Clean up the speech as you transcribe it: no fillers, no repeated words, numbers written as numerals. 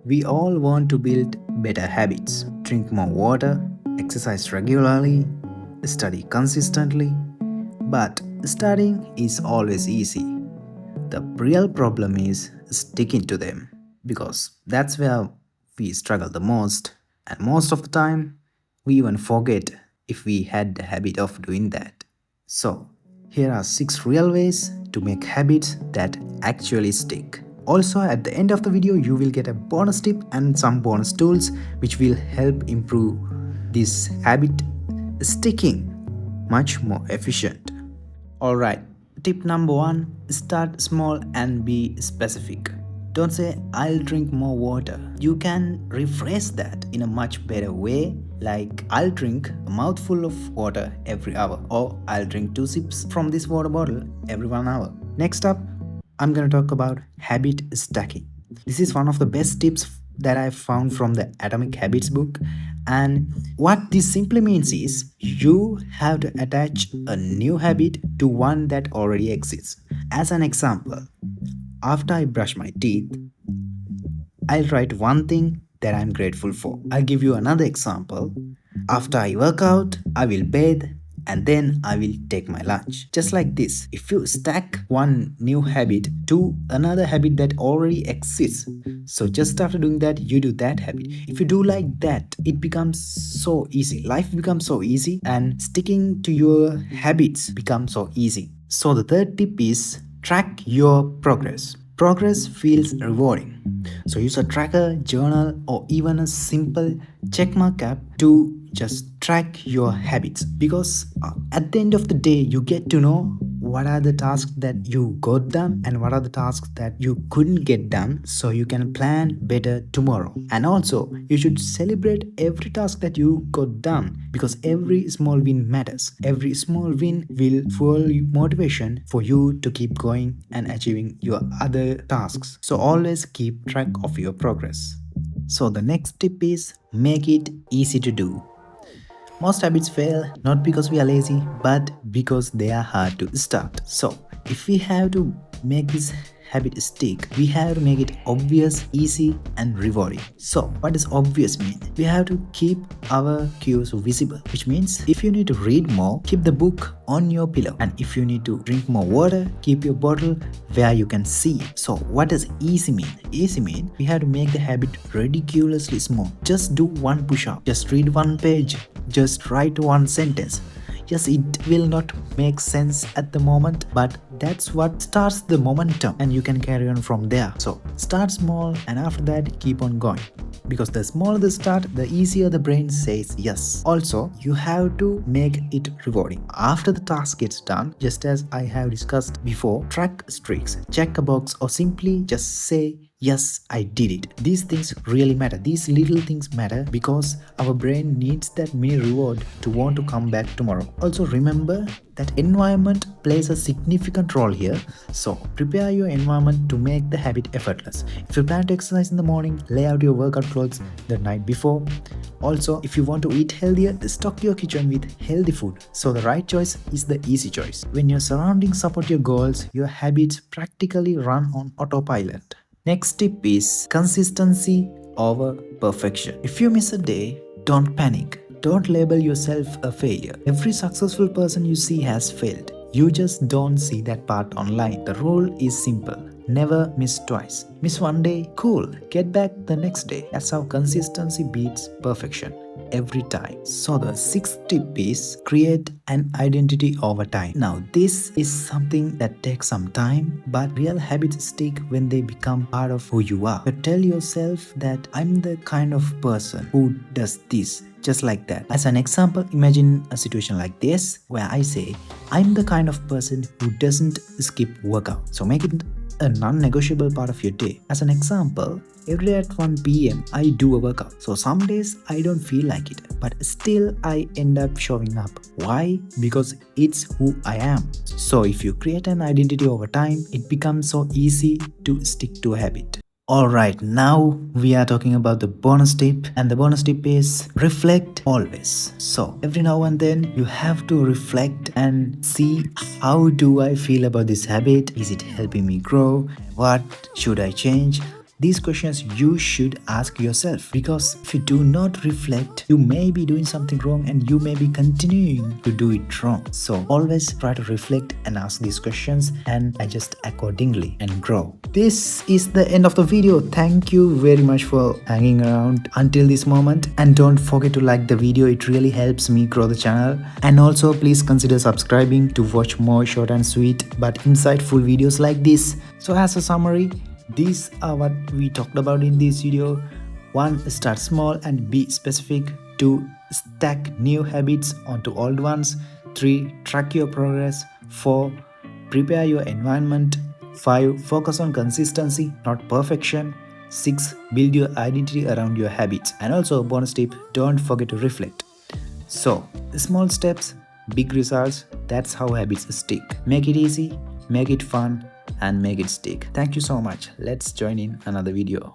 We all want to build better habits, drink more water, exercise regularly, study consistently. But studying is always easy. The real problem is sticking to them because that's where we struggle the most, and most of the time, we even forget if we had the habit of doing that. So, here are 6 real ways to make habits that actually stick. Also, at the end of the video, you will get a bonus tip and some bonus tools which will help improve this habit sticking much more efficient. Alright, tip number 1, start small and be specific. Don't say, I'll drink more water. You can rephrase that in a much better way, like, I'll drink a mouthful of water every hour, or I'll drink 2 sips from this water bottle every 1 hour. Next up, I'm gonna talk about habit stacking. This is one of the best tips that I found from the Atomic Habits book. And what this simply means is you have to attach a new habit to one that already exists. As an example, after I brush my teeth, I'll write one thing that I'm grateful for. I'll give you another example. After I work out, I will bathe and then I will take my lunch. Just like this, if you stack one new habit to another habit that already exists, so just after doing that, you do that habit. If you do like that, it becomes so easy. Life becomes so easy and sticking to your habits becomes so easy. So the third tip is track your progress. Progress feels rewarding. So use a tracker, journal, or even a simple checkmark app to just track your habits, because at the end of the day you get to know what are the tasks that you got done and what are the tasks that you couldn't get done, so you can plan better tomorrow. And also you should celebrate every task that you got done, because every small win matters. Every small win will fuel motivation for you to keep going and achieving your other tasks. So always keep track of your progress. So the next tip is make it easy to do. Most habits fail not because we are lazy, but because they are hard to start. So, if we have to make this habit stick, we have to make it obvious, easy, and rewarding. So, what does obvious mean? We have to keep our cues visible, which means if you need to read more, keep the book on your pillow. And if you need to drink more water, keep your bottle where you can see it. So, what does easy mean? Easy mean we have to make the habit ridiculously small. Just do one push up, just read one page, just write one sentence. Yes, it will not make sense at the moment, but that's what starts the momentum and you can carry on from there. So start small and after that keep on going, because the smaller the start, the easier the brain says yes. Also, you have to make it rewarding. After the task gets done, just as I have discussed before, track streaks, check a box, or simply just say, yes, I did it. These things really matter. These little things matter because our brain needs that mini reward to want to come back tomorrow. Also, remember that environment plays a significant role here. So, prepare your environment to make the habit effortless. If you plan to exercise in the morning, lay out your workout clothes the night before. Also, if you want to eat healthier, stock your kitchen with healthy food. So, the right choice is the easy choice. When your surroundings support your goals, your habits practically run on autopilot. Next tip is consistency over perfection. If you miss a day, don't panic. Don't label yourself a failure. Every successful person you see has failed. You just don't see that part online. The rule is simple. Never miss twice. Miss one day, cool. Get back the next day. That's how consistency beats perfection every time. So the sixth tip is create an identity over time. Now this is something that takes some time, but real habits stick when they become part of who you are. You tell yourself that I'm the kind of person who does this. Just like that. As an example, imagine a situation like this where I say, I'm the kind of person who doesn't skip workout. So make it a non-negotiable part of your day. As an example, every day at 1 p.m. I do a workout. So some days I don't feel like it, but still I end up showing up. Why? Because it's who I am. So if you create an identity over time, it becomes so easy to stick to a habit. Alright, now we are talking about the bonus tip, and the bonus tip is reflect always. So every now and then you have to reflect and see, how do I feel about this habit? Is it helping me grow? What should I change? These questions you should ask yourself, because if you do not reflect, you may be doing something wrong and you may be continuing to do it wrong. So always try to reflect and ask these questions and adjust accordingly and grow. This is the end of the video. Thank you very much for hanging around until this moment, and don't forget to like the video. It really helps me grow the channel. And also please consider subscribing to watch more short and sweet but insightful videos like this. So as a summary, these are what we talked about in this video. 1. Start small and be specific. 2. Stack new habits onto old ones. 3. Track your progress. 4. Prepare your environment. 5. Focus on consistency, not perfection. 6. Build your identity around your habits. And also bonus tip, don't forget to reflect. So small steps, big results. That's how habits stick. Make it easy, make it fun, and make it stick. Thank you so much. Let's join in another video.